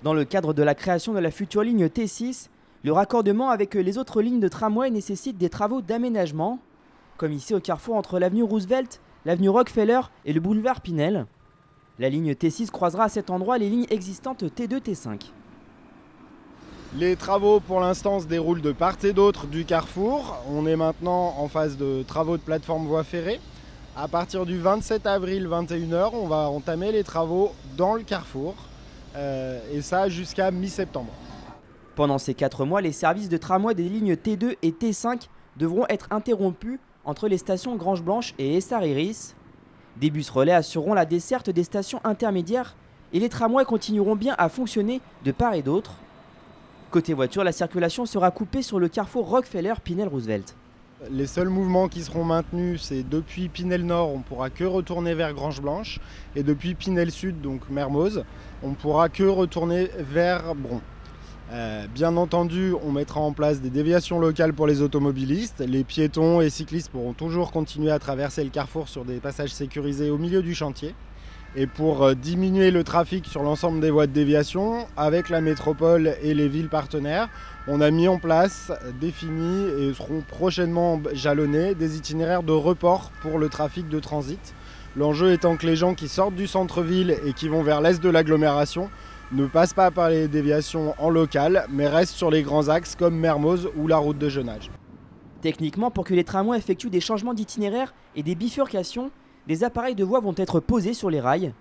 Dans le cadre de la création de la future ligne T6, le raccordement avec les autres lignes de tramway nécessite des travaux d'aménagement, comme ici au carrefour entre l'avenue Roosevelt, l'avenue Rockefeller et le boulevard Pinel. La ligne T6 croisera à cet endroit les lignes existantes T2, T5. Les travaux pour l'instant se déroulent de part et d'autre du carrefour. On est maintenant en phase de travaux de plateforme voie ferrée. À partir du 27 avril 21h, on va entamer les travaux dans le carrefour et ça jusqu'à mi-septembre. Pendant ces 4 mois, les services de tramway des lignes T2 et T5 devront être interrompus entre les stations Grange-Blanche et Essart-Iris. Des bus relais assureront la desserte des stations intermédiaires et les tramways continueront bien à fonctionner de part et d'autre. Côté voiture, la circulation sera coupée sur le carrefour Rockefeller-Pinel-Roosevelt. Les seuls mouvements qui seront maintenus, c'est depuis Pinel Nord, on ne pourra que retourner vers Grange-Blanche, et depuis Pinel Sud, donc Mermoz, on ne pourra que retourner vers Bron. Bien entendu, on mettra en place des déviations locales pour les automobilistes. Les piétons et cyclistes pourront toujours continuer à traverser le carrefour sur des passages sécurisés au milieu du chantier. Et pour diminuer le trafic sur l'ensemble des voies de déviation, avec la métropole et les villes partenaires, on a mis en place, défini et seront prochainement jalonnés des itinéraires de report pour le trafic de transit. L'enjeu étant que les gens qui sortent du centre-ville et qui vont vers l'est de l'agglomération ne passent pas par les déviations en local, mais restent sur les grands axes comme Mermoz ou la route de Jenage. Techniquement, pour que les tramways effectuent des changements d'itinéraire et des bifurcations, des appareils de voie vont être posés sur les rails.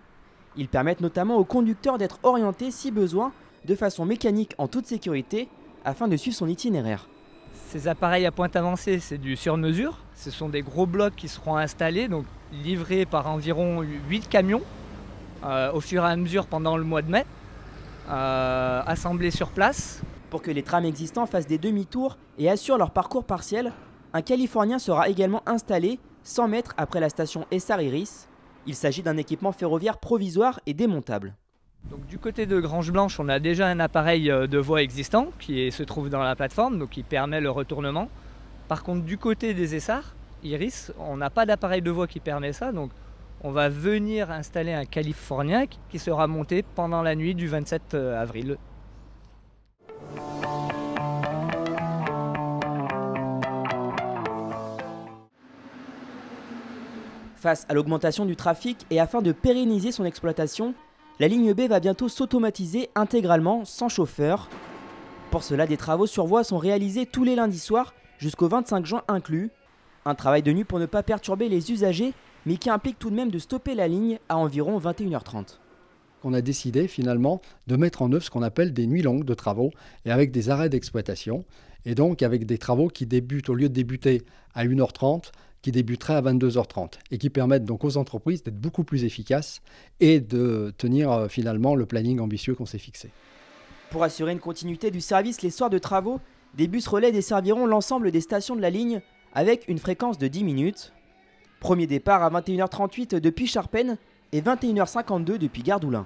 Ils permettent notamment aux conducteurs d'être orientés, si besoin, de façon mécanique en toute sécurité, afin de suivre son itinéraire. Ces appareils à pointe avancée, c'est du sur-mesure. Ce sont des gros blocs qui seront installés, donc livrés par environ 8 camions au fur et à mesure pendant le mois de mai, assemblés sur place. Pour que les trams existants fassent des demi-tours et assurent leur parcours partiel, un Californien sera également installé 100 mètres après la station Essart-Iris. Il s'agit d'un équipement ferroviaire provisoire et démontable. Donc, du côté de Grange-Blanche, on a déjà un appareil de voie existant qui se trouve dans la plateforme, donc qui permet le retournement. Par contre, du côté des Essart-Iris, on n'a pas d'appareil de voie qui permet ça, donc on va venir installer un Californien qui sera monté pendant la nuit du 27 avril. Face à l'augmentation du trafic et afin de pérenniser son exploitation, la ligne B va bientôt s'automatiser intégralement sans chauffeur. Pour cela, des travaux sur voie sont réalisés tous les lundis soirs jusqu'au 25 juin inclus. Un travail de nuit pour ne pas perturber les usagers, mais qui implique tout de même de stopper la ligne à environ 21h30. On a décidé finalement de mettre en œuvre ce qu'on appelle des nuits longues de travaux et avec des arrêts d'exploitation. Et donc avec des travaux qui débutent, au lieu de débuter à 1h30, qui débuteraient à 22h30 et qui permettent donc aux entreprises d'être beaucoup plus efficaces et de tenir finalement le planning ambitieux qu'on s'est fixé. Pour assurer une continuité du service les soirs de travaux, des bus relais desserviront l'ensemble des stations de la ligne avec une fréquence de 10 minutes. Premier départ à 21h38 depuis Charpennes et 21h52 depuis Gardoulin.